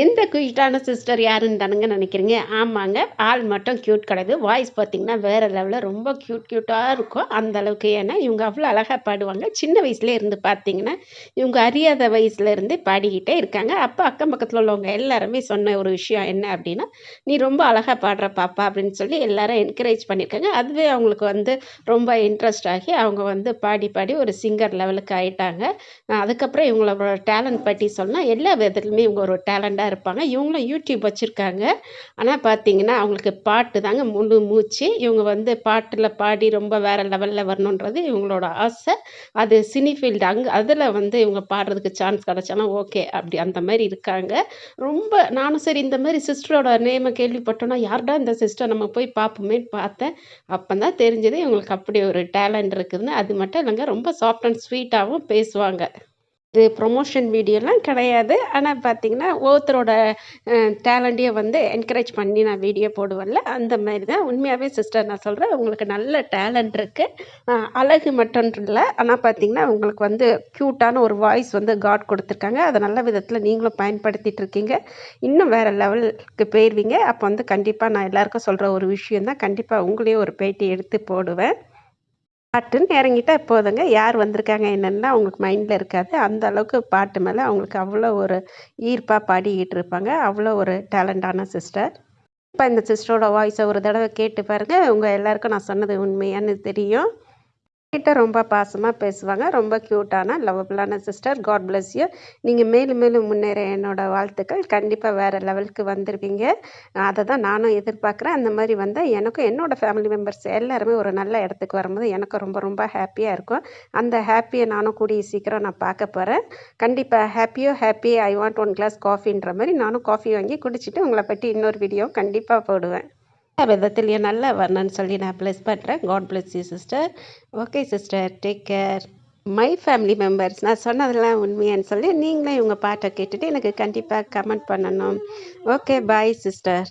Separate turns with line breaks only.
எந்த க்யூட்டான சிஸ்டர் யாருன்னு தானங்க நினைக்கிறீங்க? ஆமாங்க. ஆள் மட்டும் க்யூட் கிடையாது. வாய்ஸ் பார்த்தீங்கன்னா, வேற லெவல்ல ரொம்ப க்யூட்டா இருக்கும். அந்த அளவுக்கு ஏன்னா, இவங்க அவ்வளோ அழகா பாடுவாங்க. சின்ன வயசுலயே இருந்து பார்த்தீங்கன்னா, இவங்க அறியாத வயசுல இருந்தே பாடிக்கிட்டே இருக்காங்க. அப்ப அக்கம் பக்கத்துல உள்ளவங்க எல்லாருமே சொன்ன ஒரு விஷயம் என்ன அப்டின்னா, "நீ ரொம்ப அழகா பாடுற பாப்பா" அப்படின்னு சொல்லி எல்லாரும் என்கரேஜ் பண்ணியிருக்காங்க. அதுவே அவங்களுக்கு வந்து ரொம்ப இன்ட்ரெஸ்ட் ஆகி, அவங்க வந்து பாடி பாடி ஒரு சிங்கர் லெவலுக்கு ஆயிட்டாங்க. அதுக்கப்புறம் இவங்களோட டேலண்ட் பத்தி சொன்னா, எல்லா விதத்துலயுமே இவங்க ஒரு டேலண்டா இருப்பாங்க. இவங்களும் யூடியூப் வச்சிருக்காங்க. ஆனா பார்த்தீங்கன்னா, அவங்களுக்கு பாட்டு தாங்க முழு மூச்சு. இவங்க வந்து பாட்டுல பாடி ரொம்ப வேற லெவல்ல வரணுன்றது இவங்களோட ஆசை. அது சினி ஃபீல்டு அதுல வந்து இவங்க பாடுறதுக்கு சான்ஸ் கிடைச்சாலும் ஓகே. அப்படி அந்த மாரி இருக்காங்க. ரொம்ப நானும் சரி இந்த மாரி சிஸ்டரோட நேம கேள்விப்பட்டோன்னா, யார்டா இந்த சிஸ்டர் நம்ம போய் பார்ப்போமேன்னு பார்த்தேன். அப்பதான் தெரிஞ்சது இவங்களுக்கு அப்படி ஒரு டேலண்ட் இருக்குதுன்னு. அது மட்டும் இல்லங்க, ரொம்ப சாஃப்ட் அண்ட் ஸ்வீட்டாவும் பேசுவாங்க. இது ப்ரொமோஷன் வீடியோலாம் கிடையாது. ஆனா பார்த்தீங்கன்னா, ஒவ்வொருத்தரோட டேலண்ட்டையும் வந்து என்கரேஜ் பண்ணி நான் வீடியோ போடுவேன்ல, அந்த மாரி தான். உண்மையாவே சிஸ்டர் நான் சொல்றேன், உங்களுக்கு நல்ல டேலண்ட் இருக்கு. அழகு மட்டும் இல்ல, ஆனா பார்த்தீங்கன்னா, உங்களுக்கு வந்து க்யூட்டான ஒரு வாய்ஸ் வந்து காட் குடுத்துருக்காங்க. அத நல்ல விதத்தில நீங்களும் பயன்படுத்திட்டு இருக்கீங்க. இன்னும் வேற லெவலுக்கு போயிருவீங்க. அப்போ வந்து கண்டிப்பா நான் எல்லாருக்கும் சொல்ற ஒரு விஷயம் தான், கண்டிப்பா உங்களையும் ஒரு பேட்டி எடுத்து போடுவேன். பாட்டுன்னு இறங்கிட்டா போதுங்க. யார் வந்திருக்காங்க என்னன்னுலாம் அவங்களுக்கு மைண்ட்ல இருக்காது. அந்த அளவுக்கு பாட்டு மேல அவங்களுக்கு அவ்வளோ ஒரு ஈர்ப்பா பாடிக்கிட்டு இருப்பாங்க. அவ்வளோ ஒரு டேலண்டான சிஸ்டர். இப்ப இந்த சிஸ்டரோட வாய்ஸ ஒரு தடவ கேட்டு பாருங்க. உங்க எல்லாருக்கும் நான் சொன்னது உண்மையான்னு தெரியும். கிட்ட ரொம்ப பாசமா பேசுவாங்க. ரொம்ப கியூட்டான, லவபிளான சிஸ்டர். God bless you. நீங்க மேலும் மேலும் முன்னேற என்னோட வாழ்த்துக்கள். கண்டிப்பா வேற லெவலுக்கு வந்துருவீங்க. அத தான் நானும் எதிர்பார்க்குறேன். அந்த மாரி வந்தா எனக்கும் என்னோட ஃபேமிலி மெம்பர்ஸ் எல்லாருமே ஒரு நல்ல இடத்துக்கு வரும்போது எனக்கும் ரொம்ப ரொம்ப ஹேப்பியா இருக்கும். அந்த ஹேப்பிய நானும் கூடிய சீக்கிரம் நான் பார்க்க போறேன். கண்டிப்பா ஹேப்பியோ happy I want one glass காஃபின்ற மாரி நானும் காஃபி வாங்கி குடிச்சிட்டு உங்கள பத்தி இன்னொரு வீடியோ கண்டிப்பா போடுவேன். விதத்திலயும் நல்லா வரணும்னு சொல்லி நான் பிளஸ் பண்ணுறேன். God bless you sister. Okay sister, take care. My family members நான் சொன்னதெல்லாம் உண்மையான்னு சொல்லி நீங்களும் இவங்க பாட்டை கேட்டுட்டு எனக்கு கண்டிப்பாக கமெண்ட் பண்ணணும். Okay bye sister.